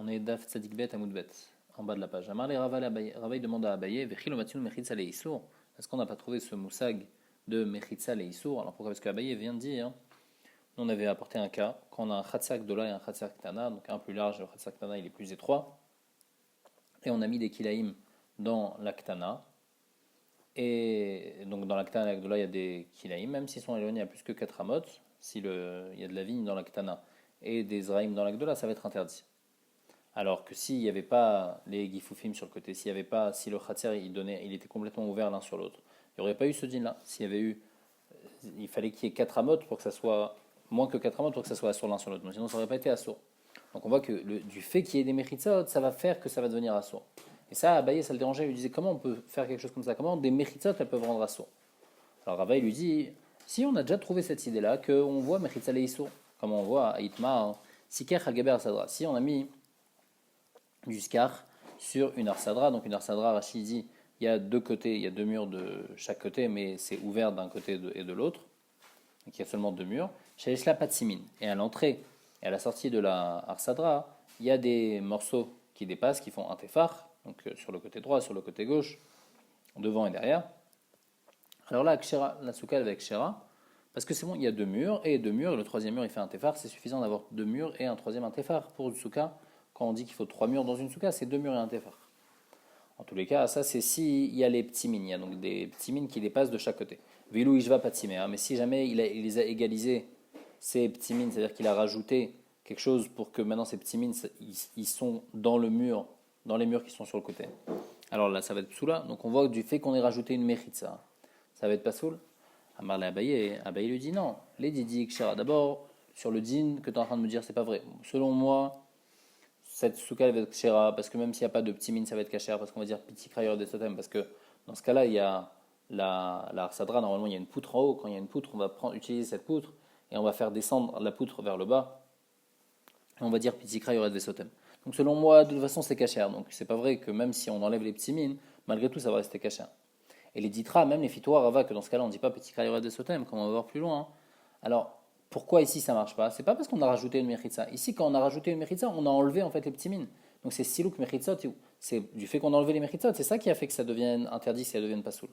On est Daf Tzadik Bet Amoud Bet, en bas de la page. Amar le Ravaï demande à Abaye, Vechilo Matinu Mechitza le Issour. Est-ce qu'on n'a pas trouvé ce moussag de Mechitza le Issour? Alors pourquoi? Parce qu'Abaye vient de dire, on avait apporté un cas, quand on a un Khatsak Dola et un Khatsak Ktana, donc un plus large, le Khatsak Ktana il est plus étroit, et on a mis des Kilaïm dans la Ktana, et donc dans la Ktana et la Dola il y a des Kilaïm, même s'ils sont éloignés à plus que 4 amot, s'il y a de la vigne dans la Ktana et des Zraïm dans la Gdola, ça va être interdit. Alors que s'il n'y avait pas les gifoufim sur le côté, s'il y avait pas, si le khatser il était complètement ouvert l'un sur l'autre, il n'y aurait pas eu ce din là. S'il y avait eu, il fallait qu'il y ait 4 amot pour que ça soit moins que 4 amot pour que ça soit assour l'un sur l'autre. Sinon ça n'aurait pas été assour. Donc on voit que du fait qu'il y ait des mechitzot, ça va faire que ça va devenir assour. Et ça, Abaye, ça le dérangeait. Il lui disait comment on peut faire quelque chose comme ça? Comment des mechitzot elles peuvent rendre assour? Alors Abaye lui dit si on a déjà trouvé cette idée là, qu'on voit mechitza le issour, comme on voit à Itma, Siker al-Gaber Sadra. Si on a mis du skar sur une arsadra. Donc une arsadra, Rachid dit, il y a deux côtés, il y a deux murs de chaque côté, mais c'est ouvert d'un côté et de l'autre. Donc il y a seulement deux murs. Chez Eshla Patsimine. Et à l'entrée et à la sortie de la arsadra, il y a des morceaux qui dépassent, qui font un tefar, donc sur le côté droit, sur le côté gauche, devant et derrière. Alors là, la soukha avec Kshera, parce que c'est bon, il y a deux murs, et le troisième mur il fait un tefar, c'est suffisant d'avoir deux murs et un troisième un tefar pour une soukha. Quand on dit qu'il faut 3 murs dans une soukha, c'est 2 murs et un tefar. En tous les cas, ça c'est s'il y a les petits mines, il y a donc des petits mines qui dépassent de chaque côté. Vilou Ishva Patsimé, mais si jamais il les a égalisés, ces petits mines, c'est-à-dire qu'il a rajouté quelque chose pour que maintenant ces petits mines, ils sont dans le mur, dans les murs qui sont sur le côté. Alors là, ça va être psoula. Donc on voit que du fait qu'on ait rajouté une mechitza, ça va être pas soul. Amar le Abaye lui dit non. Les Didi Kshara, d'abord, sur le din que tu es en train de me dire, c'est pas vrai. Selon moi, cette soukha va être kshera, parce que même s'il n'y a pas de petit mine, ça va être kashera, parce qu'on va dire petit krayor des totems, parce que dans ce cas-là, il y a la arsadra, normalement il y a une poutre en haut, quand il y a une poutre, on va utiliser cette poutre, et on va faire descendre la poutre vers le bas, et on va dire petit krayor des totems. Donc selon moi, de toute façon, c'est kashera, donc c'est pas vrai que même si on enlève les petits mines, malgré tout, ça va rester kashera. Et les ditra, même les fitoirs, rava, que dans ce cas-là, on ne dit pas petit krayor des totems, comme on va voir plus loin. Alors, pourquoi ici ça marche pas? C'est pas parce qu'on a rajouté une mechitza. Ici, quand on a rajouté une mechitza, on a enlevé en fait les petits mines. Donc c'est silouk mechitzot. C'est du fait qu'on a enlevé les mechitzot, c'est ça qui a fait que ça devienne interdit si ça devienne pas soul.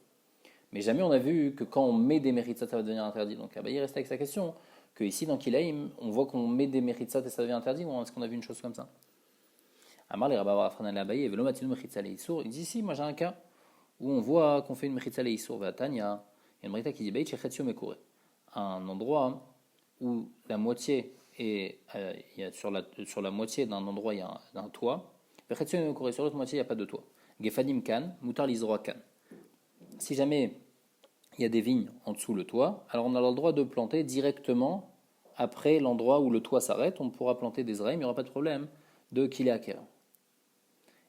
Mais jamais on a vu que quand on met des mechitzot, ça va devenir interdit. Donc Abaye reste avec sa question. Que ici dans Kilaïm, on voit qu'on met des mechitzot et ça devient interdit. Ou est-ce qu'on a vu une chose comme ça? Amar les rabba Afran al-Abaye et velomatinu mechitza leisur. Il dit ici, moi j'ai un cas où on voit qu'on fait une mechitza leisur. Vatania. Il y a une brita qui dit Beit shechetio mekure. Un endroit où la moitié est sur la moitié d'un endroit il y a un toit, sur l'autre moitié il n'y a pas de toit. Gefanim kan, mutar lizroa kan. Si jamais il y a des vignes en dessous le toit, alors on a le droit de planter directement après l'endroit où le toit s'arrête, on pourra planter des zraïm, il n'y aura pas de problème de kiléaker.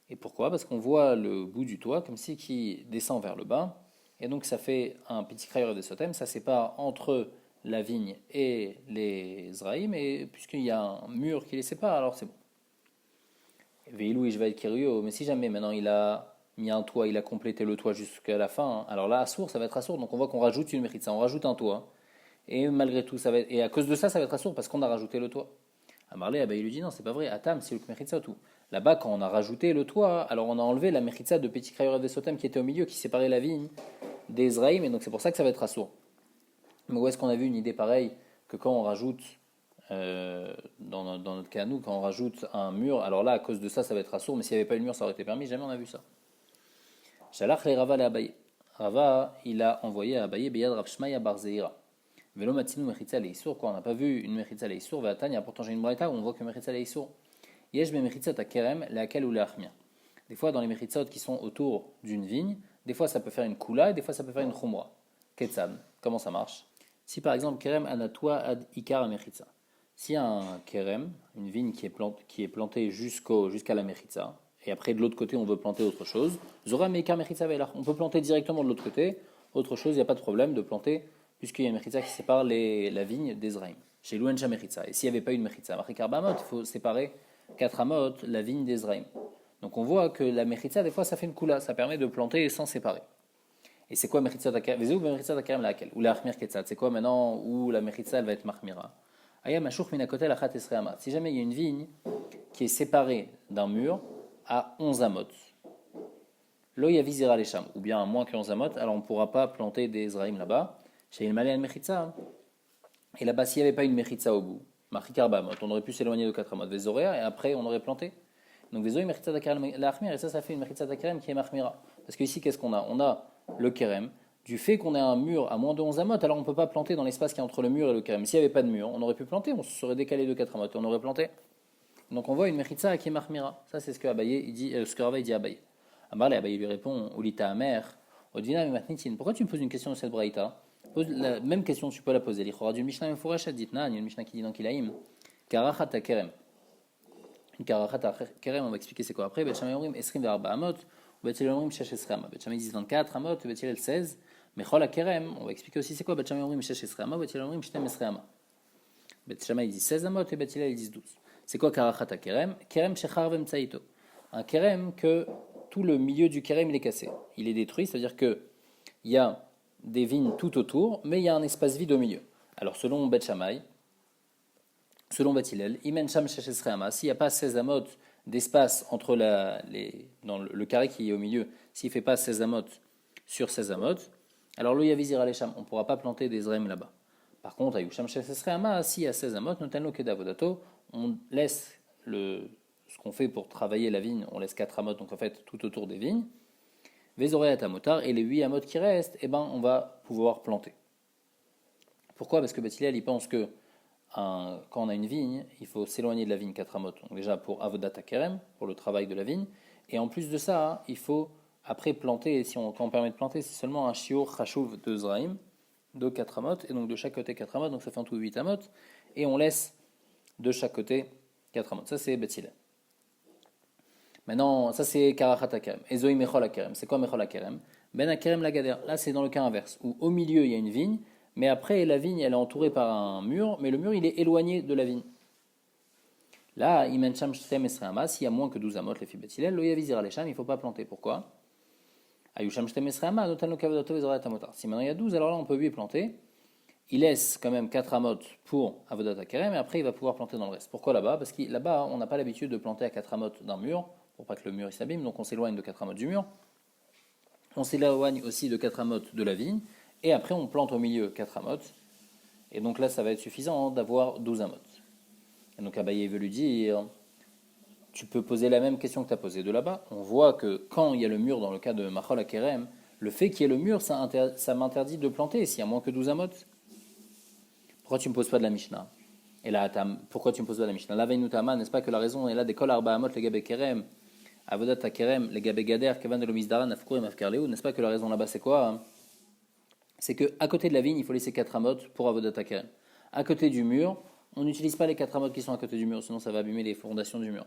Et pourquoi? Parce qu'on voit le bout du toit comme si qui descend vers le bas, et donc ça fait un petit krayor de sotem, ça sépare entre la vigne et les Zraïm, et puisqu'il y a un mur qui les sépare, alors c'est bon. Veilou je vais être curieux, mais si jamais maintenant il a mis un toit, il a complété le toit jusqu'à la fin, alors là, assour, ça va être assour, donc on voit qu'on rajoute une mérite, ça, on rajoute un toit, et malgré tout, ça va être, et à cause de ça va être assour, parce qu'on a rajouté le toit. Amarlé, il lui dit non, c'est pas vrai, Atam, c'est le mérite tout. Là-bas, quand on a rajouté le toit, alors on a enlevé la mérite de petit krayor des sotem qui était au milieu, qui séparait la vigne des Zraïm, et donc c'est pour ça que ça va être assour. Mais où est-ce qu'on a vu une idée pareille que quand on rajoute, dans notre cas nous, quand on rajoute un mur, alors là, à cause de ça, ça va être assourd, mais s'il n'y avait pas eu le mur, ça aurait été permis, jamais on a vu ça. Shalach le Rava le Abaye. Rava, il a envoyé à Abaye Beyad Rav Shmaya bar Zeira. Velo matinu mechitza leisur, quoi, on n'a pas vu une mechitza leisur, Vatania, pourtant j'ai une braïta où on voit que mechitza leisur. Yesh be mechitzot à kerem, laquelle ou la achmia. Des fois, dans les mechitzot qui sont autour d'une vigne, des fois ça peut faire une kula et des fois ça peut faire une chumra. Ketzad, comment ça marche? Si par exemple, kerem anatoa ad ikar mechitza, s'il y a un kerem, une vigne qui est plantée jusqu'à la mechitza, et après de l'autre côté on veut planter autre chose, zora meikar mechitza velach, on peut planter directement de l'autre côté, autre chose, il n'y a pas de problème de planter, puisqu'il y a une mechitza qui sépare la vigne des zraïm. Chez l'ouencha mechitza, et s'il n'y avait pas une mechitza, marikar bamot, il faut séparer 4 amot, la vigne des zraïm. Donc on voit que la mechitza, des fois ça fait une kula, ça permet de planter sans séparer. Et c'est quoi mechitza takarem? Ou la achmir ketzad? C'est quoi maintenant où la mechitza elle va être mahmira? Aya mashuch minakotel achat esrei ama. Si jamais il y a une vigne qui est séparée d'un mur à 11 amot, lo yavizira lesham, ou bien à moins que 11 amot, alors on ne pourra pas planter des zraïm là-bas. Chez il malé al mechitza. Et là-bas, s'il n'y avait pas une mechitza au bout, marchikarba amot, on aurait pu s'éloigner de 4 amot, des horaires, et après on aurait planté. Donc Vezoï mechitza takerem l'achmir, et ça fait une mechitza takerem qui est mahmira. Parce qu'ici, qu'est-ce qu'on a? On a le kerem. Du fait qu'on ait un mur à moins de 11 amot, alors on ne peut pas planter dans l'espace qui est entre le mur et le kerem. S'il n'y avait pas de mur, on aurait pu planter, on se serait décalé de 4 amot, et on aurait planté. Donc on voit une mechitza qui est mahmira. Ça, c'est ce que Abaye il dit, ce que Rava dit à Abaye. Abaye lui répond, Ulita Amer, Odina Matnitin. Pourquoi tu me poses une question de cette braïta? Pose la même question, tu peux la poser. L'Ichora du Mishnah Mefourachat Ditnan, il y a une Mishnah qui dit dans Kilaïm, Karachat Kerem. Une Karachat Kerem, on va expliquer c'est quoi après. Bet Shammai Omrim Esrim Verba Amot, ou Bet Hillel Omrim Shesh Esrei Ama. Bet Shammai dit 24 Amot, Bet Hillel 16. Mechol Kerem, on va expliquer aussi c'est quoi. Bet Shammai Omrim Shesh Esrei Ama, Bet Hillel Omrim Shtem Esrei Ama. Bet Shammai dit 16 Amot et Bet Hillel dit 12. C'est quoi Karachat Kerem? Kerem Shechar Vemtsaito. Un Kerem que tout le milieu du Kerem il est cassé. Il est détruit, c'est-à-dire que il y a des vignes tout autour, mais il y a un espace vide au milieu. Alors selon Bet Shammai, selon Bet Hillel, Imen Sham Shesh Esrei Ama, s'il n'y a pas 16 amot d'espace entre dans le carré qui est au milieu, s'il ne fait pas 16 amot sur 16 amot, alors lo yavizira lesham, on ne pourra pas planter des zrem là-bas. Par contre, Ayou Sham Shesh Esrei Ama, s'il y a 16 amot, notenlo kedavodato, on laisse ce qu'on fait pour travailler la vigne, on laisse 4 amot, donc en fait tout autour des vignes. Vézoréat amotar, et les 8 amot qui restent, on va pouvoir planter. Pourquoi? Parce que Bet Hillel, il pense que quand on a une vigne, il faut s'éloigner de la vigne 4 amot. Donc déjà pour avodat kerem, pour le travail de la vigne. Et en plus de ça, il faut après planter, et quand on permet de planter, c'est seulement un shiur chashuv de zraim, de 4 amot, et donc de chaque côté 4 amot, donc ça fait en tout 8 amot, et on laisse de chaque côté 4 amot. Ça c'est Bet Hillel. Maintenant, ça c'est Karachat HaKerem. Ezoi Mechol HaKerem. C'est quoi Mechol HaKerem? Ben HaKerem Lagader. Là c'est dans le cas inverse, où au milieu il y a une vigne, mais après la vigne elle est entourée par un mur, mais le mur il est éloigné de la vigne. Là, Imen Sham Shtem Esrei Ama, s'il y a moins que 12 amot, les filles Bet Hillel, Lo Yavizira Lesham, il ne faut pas planter. Pourquoi? Ayou Sham Shtem Esrei Ama, Notan Lo Kavodato Vezorat Amotar. Si maintenant il y a 12, alors là on peut lui planter. Il laisse quand même 4 amot pour Avodat HaKerem, et après il va pouvoir planter dans le reste. Pourquoi là-bas? Parce que là-bas on n'a pas l'habitude de planter à 4 amot d'un mur, pour pas que le mur s'abîme, donc on s'éloigne de 4 amot du mur. On s'éloigne aussi de 4 amot de la vigne, et après on plante au milieu 4 amot, et donc là ça va être suffisant d'avoir 12 amot. Et donc Abaye veut lui dire, tu peux poser la même question que tu as posée de là-bas. On voit que quand il y a le mur dans le cas de Machol HaKerem, le fait qu'il y ait le mur, ça m'interdit de planter s'il y a moins que 12 amot. Pourquoi tu ne me poses pas de la Mishnah? Et là, pourquoi tu ne me poses pas de la Mishnah? La Veinutama, n'est-ce pas que la raison est là des kol arba amot les gabe kerem, avodat hakerem, les gabe gader, kevan de l'omizdaran, afkurim afkarleu, n'est-ce pas que la raison là-bas c'est quoi? C'est qu'à côté de la vigne, il faut laisser 4 amot pour avodat hakerem. À côté du mur, on n'utilise pas les 4 amot qui sont à côté du mur, sinon ça va abîmer les fondations du mur.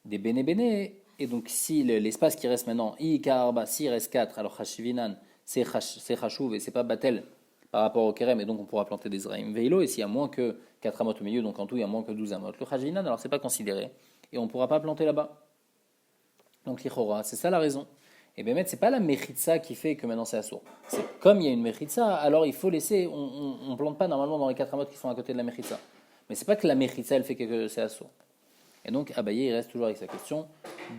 Des bene bene, et donc si l'espace qui reste maintenant, i arba, s'il reste 4, alors chashivinan, c'est chashuv et c'est pas batel par rapport au kerem, et donc on pourra planter des zraim veilo, et s'il y a moins que 4 amot au milieu, donc en tout il y a moins que 12 amot. Le chashivinan, alors c'est pas considéré, et on ne pourra pas planter là-bas. Donc l'ichora, c'est ça la raison. Et bien c'est pas la mechitza qui fait que maintenant c'est assourd. C'est comme il y a une mechitza, alors il faut laisser, on plante pas normalement dans les 4 amot qui sont à côté de la mechitza. Mais c'est pas que la mechitza elle fait que c'est assourd. Et donc Abaye il reste toujours avec sa question,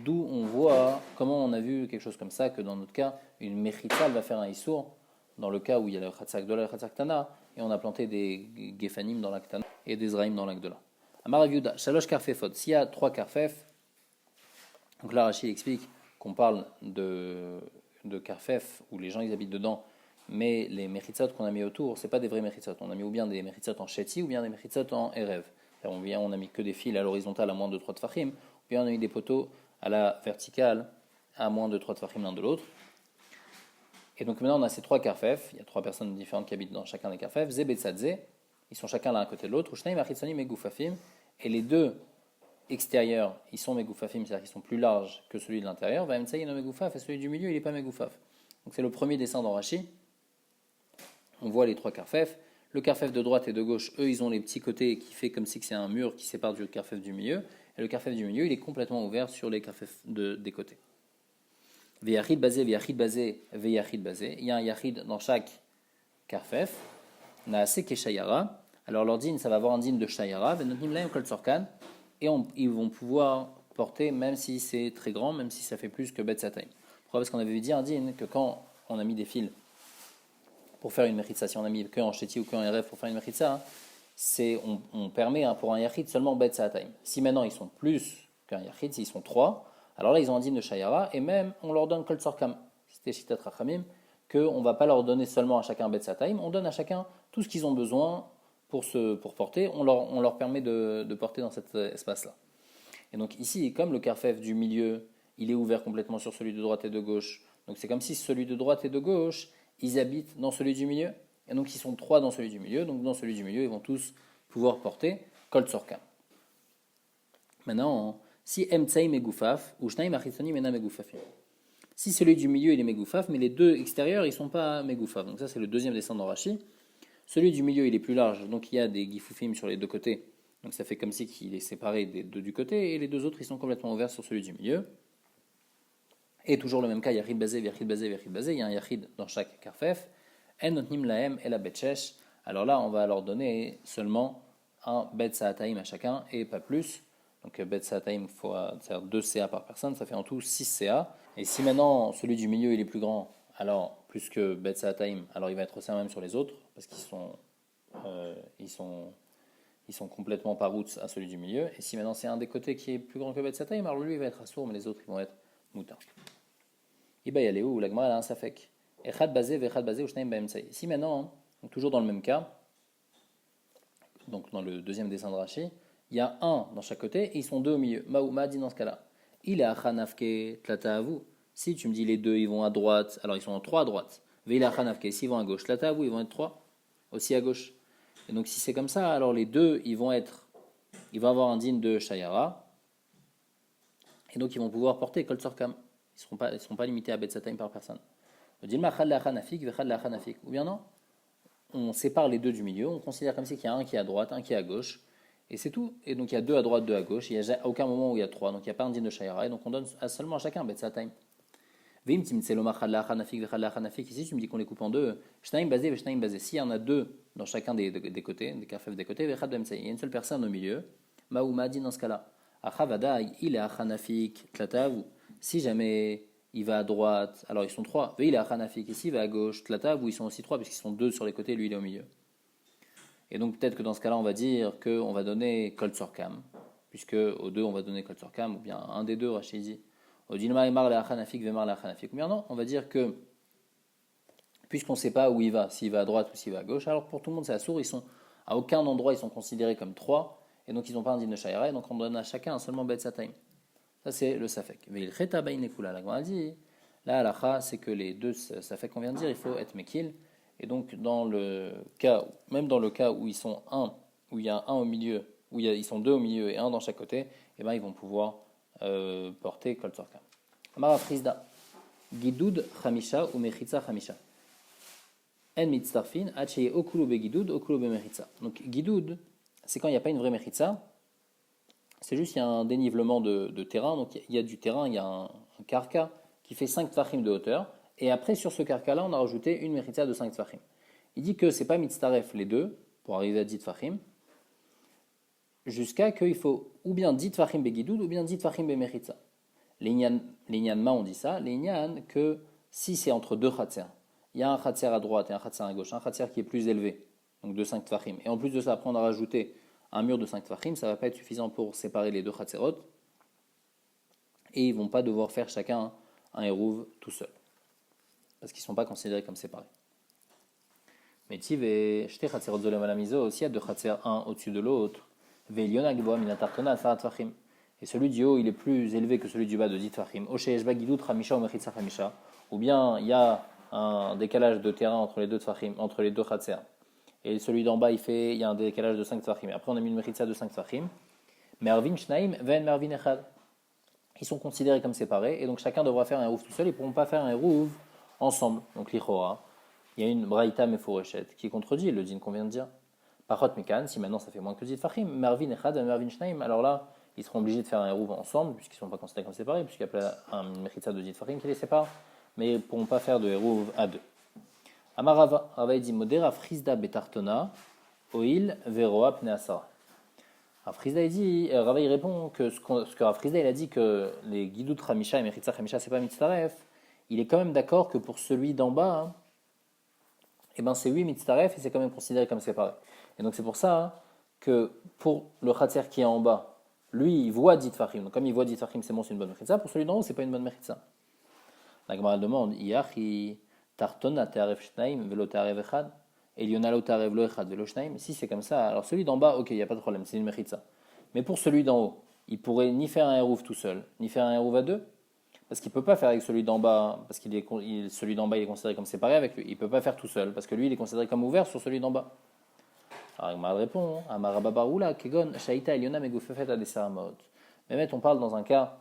d'où on voit, comment on a vu quelque chose comme ça, que dans notre cas, une mechitza elle va faire un issour, dans le cas où il y a le Khatsak Dola et le Khatsak Tana, et on a planté des Gefanim dans l'Aktana et des Zraïm dans l'Akdola. Amar Aviuda, Shalosh Karfefot, s'il y a 3 Karfef, donc là Rachid explique qu'on parle de Karfef, où les gens ils habitent dedans, mais les Mechitzot qu'on a mis autour, c'est pas des vrais Mechitzot. On a mis ou bien des Mechitzot en Sheti, ou bien des Mechitzot en Erev. On a mis que des fils à l'horizontale à moins de 3 tfachim, ou bien on a mis des poteaux à la verticale à moins de 3 tfachim l'un de l'autre. Et donc maintenant on a ces 3 karfef, il y a 3 personnes différentes qui habitent dans chacun des karfef, Zé Betzadze, ils sont chacun l'un à côté de l'autre, Ushnaim Achitzonim et Goufafim, et les 2 extérieurs, ils sont Megoufafim, c'est-à-dire qu'ils sont plus larges que celui de l'intérieur, Vaemtsaï no Megoufaf, et celui du milieu il n'est pas Megoufaf. Donc c'est le premier dessin dans Rashi, on voit les 3 karfef, le karfef de droite et de gauche, eux ils ont les petits côtés qui fait comme si c'est un mur qui sépare du karfef du milieu, et le karfef du milieu il est complètement ouvert sur les karfef des côtés. Veyachid basé, veyachid basé. Il y a un yachid dans chaque karfef. Naase keshayara, alors leur dîne, ça va avoir un dîne de Shayara, Venotnim Lahem Kol Tzorkan, et ils vont pouvoir porter, même si c'est très grand, même si ça fait plus que Bet Satayim. Pourquoi? Parce qu'on avait dit un dîne que quand on a mis des fils pour faire une mechitza, si on a mis que en Chéti ou que en RF pour faire une mechitza, on permet pour un yachid seulement Bet Satayim. Si maintenant ils sont plus qu'un yachid, s'ils sont 3, alors là ils ont un dîne de Shayara, et même on leur donne Kol Tzorkam. C'était Shitat Rachamim, qu'on ne va pas leur donner seulement à chacun Bet Satayim, on donne à chacun tout ce qu'ils ont besoin pour porter, on leur permet de porter dans cet espace-là. Et donc ici, comme le carfef du milieu, il est ouvert complètement sur celui de droite et de gauche, donc c'est comme si celui de droite et de gauche, ils habitent dans celui du milieu, et donc ils sont 3 dans celui du milieu, donc dans celui du milieu, ils vont tous pouvoir porter Kol Tzorkam. Maintenant, si Emtsaï Megoufaf, ou Shnaim Achitsoni Mena Megoufafim. Si celui du milieu il est Megoufaf, mais les deux extérieurs ils ne sont pas Megoufaf. Donc ça c'est le deuxième dessin dans Rashi. Celui du milieu il est plus large, donc il y a des Gifoufim sur les deux côtés. Donc ça fait comme si qu'il est séparé des deux du côté, et les deux autres ils sont complètement ouverts sur celui du milieu. Et toujours le même cas, Yachid Bazé, Yachid Bazé, Yachid Bazé, il y a un Yachid dans chaque Karfef. En Notnim Lahem et la Betchesh. Alors là on va leur donner seulement un Bet Saataim à chacun et pas plus. Donc Bet Saataim, c'est-à-dire 2 CA par personne, ça fait en tout 6 CA. Et si maintenant celui du milieu il est plus grand, alors plus que Bet Saataim, alors il va être aussi même sur les autres, parce qu'ils sont complètement par route à celui du milieu. Et si maintenant c'est un des côtés qui est plus grand que Bet Saataim, alors lui il va être assourd, mais les autres ils vont être moutins. Iba Yaléou, la Gemara elle a un safek. Echad Bazé, Vechad Bazé, ou Shnaim Baemtsai. Si maintenant, donc toujours dans le même cas, donc dans le deuxième dessin de Rashi, il y a un dans chaque côté et ils sont 2 au milieu. Maouma dit dans ce cas-là. Il est Achanafke Tlataavu. Si tu me dis les deux ils vont à droite, alors ils sont en 3 à droite. Veil Achanafke, s'ils vont à gauche, Tlataavu, ils vont être 3 aussi à gauche. Et donc si c'est comme ça, alors les deux ils vont avoir un digne de Shayara. Et donc ils vont pouvoir porter Kol Tzorkam. Ils ne seront pas limités à Bet Satayim par personne. Ou bien non, on sépare les deux du milieu, on considère comme si il y a un qui est à droite, un qui est à gauche, et c'est tout. Et donc il y a 2 à droite, 2 à gauche, il n'y a aucun moment où il y a 3, donc il n'y a pas un din de Shayara, et donc on donne seulement à chacun Bet Satayim. Ici tu me dis qu'on les coupe en deux, Shnaim Bazé, Shnaim Bazé. S'il y en a 2 dans chacun des côtés, des kafef des côtés, il y a une seule personne au milieu, Maouma dit dans ce cas-là, Achavada, il est Achanafik, Tlatavu. Si jamais il va à droite, alors ils sont 3. Il est à Hanafik, ici il va à gauche, Tlatav, où ils sont aussi 3, puisqu'ils sont 2 sur les côtés, lui il est au milieu. Et donc peut-être que dans ce cas-là, on va dire qu'on va donner Kol Tzorkam, puisque aux 2 on va donner Kol Tzorkam, ou bien un des 2, Rachid dit. Au Dilma et Mar la Hanafik, Vemar la Hanafik. Ou bien non, on va dire que, puisqu'on ne sait pas où il va, s'il va à droite ou s'il va à gauche, alors pour tout le monde c'est assourd, ils sont à aucun endroit, ils sont considérés comme 3, et donc ils n'ont pas un din de Shayara, et donc on donne à chacun seulement Bet Satayim. Ça, c'est le safek. La Gemara dit, là, la c'est que les 2 safek qu'on vient de dire, il faut être mekil. Et donc, même dans le cas où ils sont où il y a un au milieu, ils sont 2 au milieu et un dans chaque côté, eh ben, ils vont pouvoir porter Kol Tzorkam. Amara Frisda, Gidoud Chamisha ou Mechitza Chamisha. En mitzarfin, acheye okulu be Gidoud, okulu be Mechitza. Donc, Gidoud, c'est quand il n'y a pas une vraie Mechitza. C'est juste qu'il y a un dénivellement de terrain, donc il y a du terrain, il y a un carca qui fait 5 tfachim de hauteur, et après sur ce carca-là, on a rajouté une mechitza de 5 tfachim. Il dit que c'est pas mitztaref les deux, pour arriver à 10 tfachim, jusqu'à qu'il faut ou bien 10 tfachim begidoud, ou bien 10 tfachim bemechitza. L'inyanma, on dit ça, l'inyan que si c'est entre 2 khatser, il y a un khatser à droite et un khatser à gauche, un khatser qui est plus élevé, donc de 5 tfachim, et en plus de ça, après on a rajouté un mur de 5 tfachim, ça ne va pas être suffisant pour séparer les 2 khatserot, et ils ne vont pas devoir faire chacun un hérouv tout seul, parce qu'ils ne sont pas considérés comme séparés. Mais tiv et jeté khatserot zolem à la miso, aussi il y a 2 khatser, un au-dessus de l'autre, ve'liona gboa minatartona asara tfachim, et celui du haut il est plus élevé que celui du bas de 10 tfachim, osheyeshba gidut chamisha ou mechitza chamisha, ou bien il y a un décalage de terrain entre les 2 tfachim, entre les 2 khatser. Et celui d'en bas, il y a un décalage de 5 tfachim. Après, on a mis une mechitza de 5 tfachim. Mervin, Shnaim, Ven, Mervin, Echad. Ils sont considérés comme séparés, et donc chacun devra faire un hérouv tout seul. Ils ne pourront pas faire un hérouv ensemble. Donc, l'Ichora, il y a une braïta meforeshet qui contredit le din qu'on vient de dire. Parot Mekan, si maintenant ça fait moins que 10 tfachim, Mervin, Echad, Mervin, Shnaim, alors là, ils seront obligés de faire un hérouv ensemble, puisqu'ils ne sont pas considérés comme séparés, puisqu'il y a une mechitza de 10 tfachim qui les sépare, mais ils ne pourront pas faire de hérouv à 2. Amarava, Rava dit Modera Frisda Betartona, Oil veroa pneasara. Rav Frisda il dit, Rava il répond que ce que Rav Frisda il a dit que les guidout Hamisha et Mechitza Hamisha c'est pas mitzaref, il est quand même d'accord que pour celui d'en bas, hein, eh ben c'est oui mitzaref et c'est quand même considéré comme séparé. Et donc c'est pour ça hein, que pour le Khatser qui est en bas, lui il voit dit Fahim. Donc comme il voit dit Fahim, c'est bon, c'est une bonne Mechitza. Pour celui d'en haut, c'est pas une bonne Mechitza. La Gemara demande, Yachi tartona te'aref shnaim velo te'aref echad. Elionalo tarev lo echad velo shnaim. Si c'est comme ça, alors celui d'en bas, ok, il n'y a pas de problème, c'est une mechitza. Mais pour celui d'en haut, il pourrait ni faire un hérouf tout seul, ni faire un hérouf à deux, parce qu'il ne peut pas faire avec celui d'en bas, parce qu'il est, celui d'en bas il est considéré comme séparé avec lui. Il ne peut pas faire tout seul, parce que lui il est considéré comme ouvert sur celui d'en bas. Alors il m'a répond, Amaraba baroula, kegon, shaita eliona megufefet adesaramot. Mais on parle dans un cas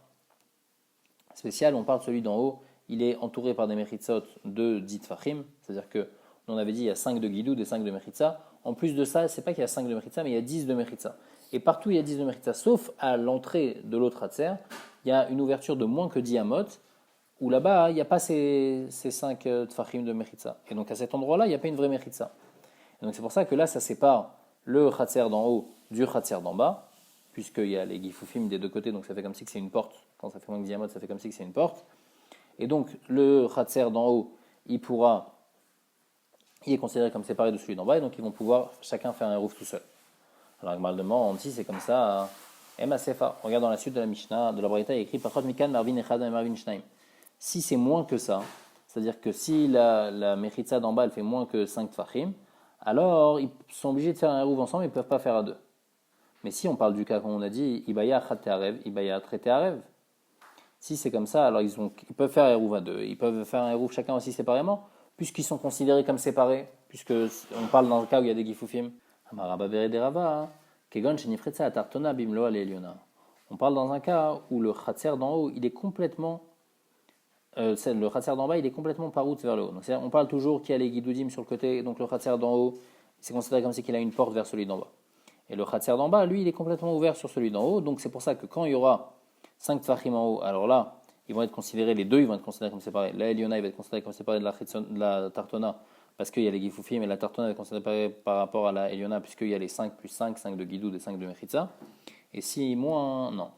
spécial, on parle de celui d'en haut, il est entouré par des mechitzot de dit fachim, c'est-à-dire que on avait dit il y a 5 de Guidoud et 5 de Mechitza. En plus de ça, c'est pas qu'il y a 5 de Mechitza, mais il y a 10 de Mechitza. Et partout, il y a 10 de Mechitza, sauf à l'entrée de l'autre Hatzer, il y a une ouverture de moins que 10 amot, où là-bas, il n'y a pas ces 5 Tfachim de Mechitza. Et donc à cet endroit-là, il n'y a pas une vraie Mechitza. Et donc c'est pour ça que là, ça sépare le Hatzer d'en haut du Hatzer d'en bas, puisqu'il y a les Gifoufim des deux côtés, donc ça fait comme si c'est une porte. Quand ça fait moins que 10 amot, ça fait comme si c'est une porte. Et donc le Hatzer d'en haut, il est considéré comme séparé de celui d'en bas, et donc ils vont pouvoir chacun faire un rouf tout seul. Alors, Agmal demande si c'est comme ça, Emma Sefa, regarde dans la suite de la Mishnah, de la Braïta, il est écrit Pachot Mikan Marvin Echad et Marvin Shnaim. Si c'est moins que ça, c'est-à-dire que si la Mechitza d'en bas elle fait moins que 5 Tfachim, alors ils sont obligés de faire un rouf ensemble, ils ne peuvent pas faire à deux. Mais si on parle du cas, comme on a dit, Ibaya Achat Te'arev, Ibaya Tre Te'arev, si c'est comme ça, alors ils peuvent faire un rouf à deux, ils peuvent faire un rouf chacun aussi séparément, puisqu'ils sont considérés comme séparés, puisque on parle dans le cas où il y a des Gifoufim. On parle dans un cas où le Khatser d'en haut, il est complètement, le Khatser d'en bas, il est complètement par route vers le haut. Donc, on parle toujours qu'il y a les Guidoudim sur le côté, donc le Khatser d'en haut, c'est considéré comme si qu'il a une porte vers celui d'en bas. Et le Khatser d'en bas, lui, il est complètement ouvert sur celui d'en haut, donc c'est pour ça que quand il y aura 5 Tfachim en haut, alors là, ils vont être considérés, les deux, ils vont être considérés comme séparés. La Eliona, il va être considéré comme séparé de la Tartona, parce qu'il y a les Gifoufim, et la Tartona est considérée par rapport à la Eliona, puisqu'il y a les 5 plus 5, 5 de Guidoud et 5 de Mechitza. Et si moins, non.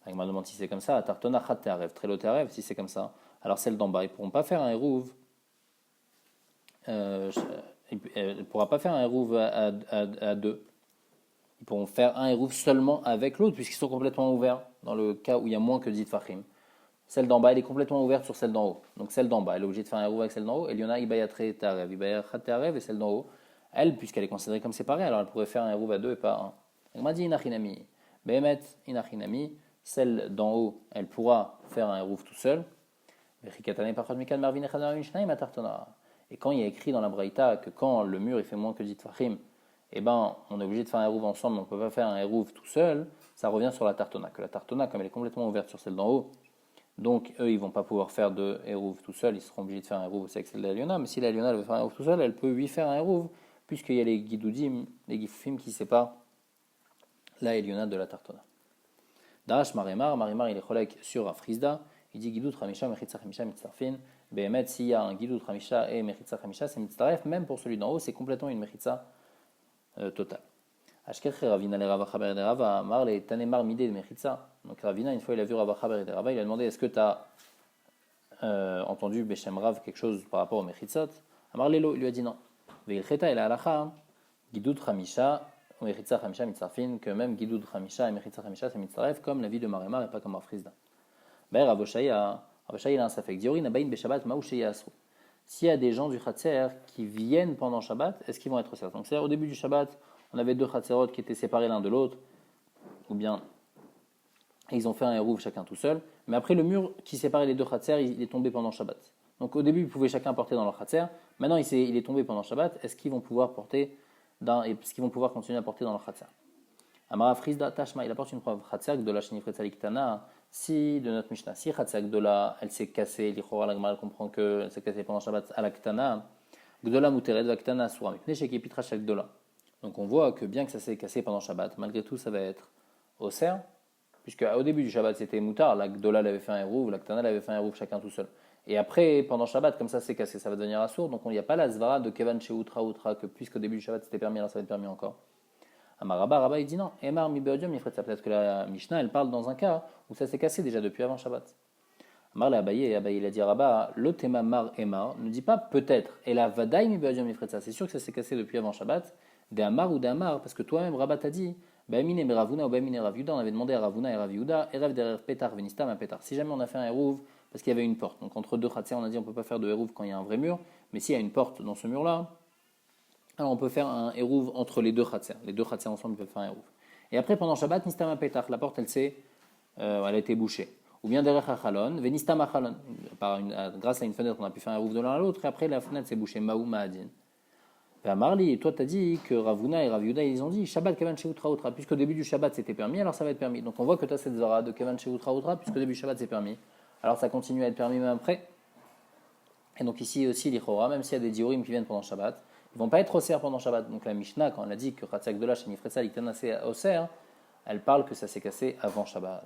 Il m'a demandé si c'est comme ça, la Tartona Chat Te'arev, Trelo Te'arev, si c'est comme ça, alors celle d'en bas, ils ne pourront pas faire un Hérouv, il ne pourra pas faire un Hérouv à deux. Ils pourront faire un Hérouv seulement avec l'autre, puisqu'ils sont complètement ouverts, dans le cas où il y a moins que 10 Fahim. Celle d'en bas, elle est complètement ouverte sur celle d'en haut. Donc celle d'en bas, elle est obligée de faire un héros avec celle d'en haut. Et il y en a Ibayatre Tarev, Ibayatre Tarev et celle d'en haut. Elle, puisqu'elle est considérée comme séparée, alors elle pourrait faire un héros à deux et pas un. Elle m'a dit Inachinami. Behemet Inachinami, celle d'en haut, elle pourra faire un héros tout seul. Et quand il y a écrit dans la Braïta que quand le mur il fait moins que 10 Fahim, eh ben, on est obligé de faire un héros ensemble, on ne peut pas faire un héros tout seul, ça revient sur la Tartona. Que la Tartona, comme elle est complètement ouverte sur celle d'en haut, donc eux, ils ne vont pas pouvoir faire de Hérouv tout seul, ils seront obligés de faire un Hérouv aussi avec celle de la Liona, mais si la Liona elle veut faire un Hérouv tout seul, elle peut lui faire un Hérouv, puisqu'il y a les Guidoudim, les Gifoufim qui séparent la Eliona de la Tartona. Darash Marimar il est cholek sur Afrizda, il dit Gidout Ramisha, Mechitza Ramisha, Mitzarfin, Behemet, s'il y a un Gidout Ramisha et Mechitza Ramisha, c'est Mitzaref, même pour celui d'en haut, c'est complètement une Mechitza totale. Ashkech Ravina le Rava Chaber de Rava Amar le Tanemar Midé de Mechitza. Donc Ravina, une fois il a vu Rava Chaber de Rava, il a demandé est-ce que tu as entendu Beshem Rav quelque chose par rapport au Mechitzot. Amar Lelo, il lui a dit non. Veilcheta et la halacha, Gidoud Chamisha, ou Mechitza Chamisha Mitzarfin, que même Gidoud Chamisha et Mechitza Chamisha c'est Mitzaref, comme la vie de Marimar et pas comme Afrizda. Ben Raboshaï il a un safek. Diori Nabaïn Beshabbat Maouché Asrou. S'il y a des gens du Khatser qui viennent pendant Shabbat, est-ce qu'ils vont être certains? Donc c'est-à-dire au début du Shabbat, on avait deux Khatserot qui étaient séparés l'un de l'autre, ou bien ils ont fait un Hérouv chacun tout seul, mais après le mur qui séparait les deux Khatser, il est tombé pendant Shabbat. Donc au début, ils pouvaient chacun porter dans leur Khatser, maintenant il est tombé pendant Shabbat, est-ce qu'ils vont pouvoir continuer à porter dans leur Khatser? Amara Frizda Tashma, il apporte une preuve. Khatser Gdola Shenifretza Liktana, si de notre Mishnah, si Khatser Gdola, elle s'est cassée, l'Ichora, la Gemara comprend qu'elle s'est cassée pendant Shabbat à la Ktana, Gdola Muteret Vaktana Asura, Mipne Shekepitra Shek Gdola. Donc on voit que bien que ça s'est cassé pendant Shabbat, malgré tout ça va être au cerf, puisque au début du Shabbat c'était moutar, la Gdola avait fait un Hérouv, la Ktana avait fait un Hérouv chacun tout seul. Et après, pendant Shabbat, comme ça c'est cassé, ça va devenir assourd, donc il n'y a pas la Zvara de Kevan chez Outra, que puisqu'au début du Shabbat c'était permis, alors ça va être permis encore. Amarabba, Rabba il dit non, Emar mi beodium ça peut-être que la Mishnah elle parle dans un cas où ça s'est cassé déjà depuis avant Shabbat. Amar la Abaye, Abaye il a dit Rabba, l'otema mar Emar, ne dit pas peut-être, et la Vadaï mi beodium ça, c'est sûr que ça s'est cassé depuis avant Shabbat, des Amar ou des Amar, parce que toi-même Rabba t'a dit, Bamine et Ravuna ou Bamine et Raviuda, on avait demandé à Ravuna et Raviuda, Erev derer Petar venistam un Petar. Si jamais on a fait un Hérouv, parce qu'il y avait une porte, donc entre deux Khatsia on a dit on ne peut pas faire de Hérouv quand il y a un vrai mur, mais s'il y a une porte dans ce mur-là, alors on peut faire un Hérouv entre les deux Khatsia. Les deux Khatsia ensemble peuvent faire un Hérouv. Et après, pendant Shabbat, Nistama Petach, la porte elle a été bouchée. Ou bien derrière Hachalon, Venistama Chalon. Grâce à une fenêtre, on a pu faire un Hérouv de l'un à l'autre, et après la fenêtre s'est bouchée. Maou Ma'adin. Et Marli, et toi tu as dit que Ravuna et Raviuda, ils ont dit Shabbat Kevan Sheutra Outra, puisqu'au début du Shabbat c'était permis, alors ça va être permis. Donc on voit que tu as cette Zara de Kevan Sheutra Outra, puisqu'au début du Shabbat c'est permis. Alors ça continue à être permis même après. Et donc ici aussi, l'Ichora, même s'il y a des diurim qui viennent pendant Shabbat, ils ne vont pas être au pendant Shabbat. Donc la Mishnah, quand elle a dit que Khatsak de la Shenifretsa, l'Iktanase au elle parle que ça s'est cassé avant Shabbat.